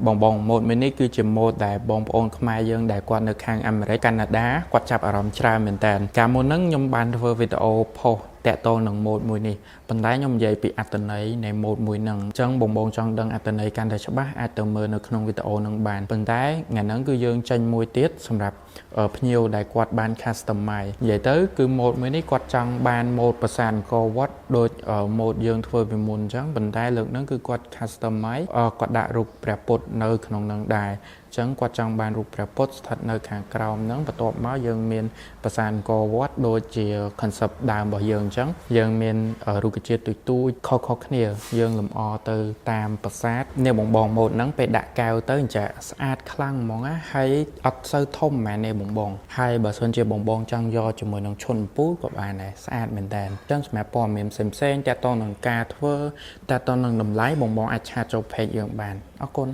បងម៉ូតមួយនេះគឺជាម៉ូតដែលបងប្អូនខ្មែរយើងដែលគាត់នៅខាងអាមេរិកកាណាដាគាត់ចាប់អារម្មណ៍ច្រើនមែនតើកាលមុនហ្នឹងខ្ញុំបានធ្វើវីដេអូផុសតាក់ទងនឹងម៉ូតមួយនេះប៉ុន្តែខ្ញុំនិយាយពីអត្ថន័យនៃម៉ូតមួយហ្នឹងអញ្ចឹងបងចង់ដឹងអត្ថន័យកាន់តែច្បាស់អាចទៅមើលនៅក្នុងវីដេអូហ្នឹងបានប៉ុន្តែថ្ងៃហ្នឹងគឺយើងចេញមួយទៀតសម្រាប់ភ្ញៀវដែលគាត់បាន customize និយាយទៅគឺម៉ូតមួយនេះគាត់ចង់បានម៉ូតប្រាសាទអង្គរវត្តដូចម៉ូតយើងធ្វើពីមុនអញ្ចឹងប៉ុន្តែលើកហ្នឹងគឺគាត់ customize គាត់ដាក់រូបព្រះពុទ្ធនៅក្នុងហ្នឹងដែរអញ្ចឹងគាត់ចង់បានរូបព្រះពុទ្ធស្ថិតនៅខាងក្រោមហ្នឹងបន្ទាប់មកយើងមានប្រាសាទអង្គរវត្តដូចជា concept ដើមរបស់យើងអញ្ចឹងយើងមានរុក្ខជាតិទូចខុសគ្នាយើងលម្អទៅតាមប្រាសាទនេះបងម៉ូតហ្នឹងពេលដាក់កែវទៅអញ្ចឹងស្អាតខ្លាំងហ្មងណាហើយអត់សូវធំហ្មងទេបងហើយបើសិនជាបងចង់យកជាមួយនឹងឈុនពូក៏បានដែរស្អាតមែនតើអញ្ចឹងសម្រាប់ព័ត៌មានផ្សេងតាក់ទងនឹងការធ្វើតាក់ទងនឹងតម្លៃបងអាចឆាតចូល page យើងបានអរគុណ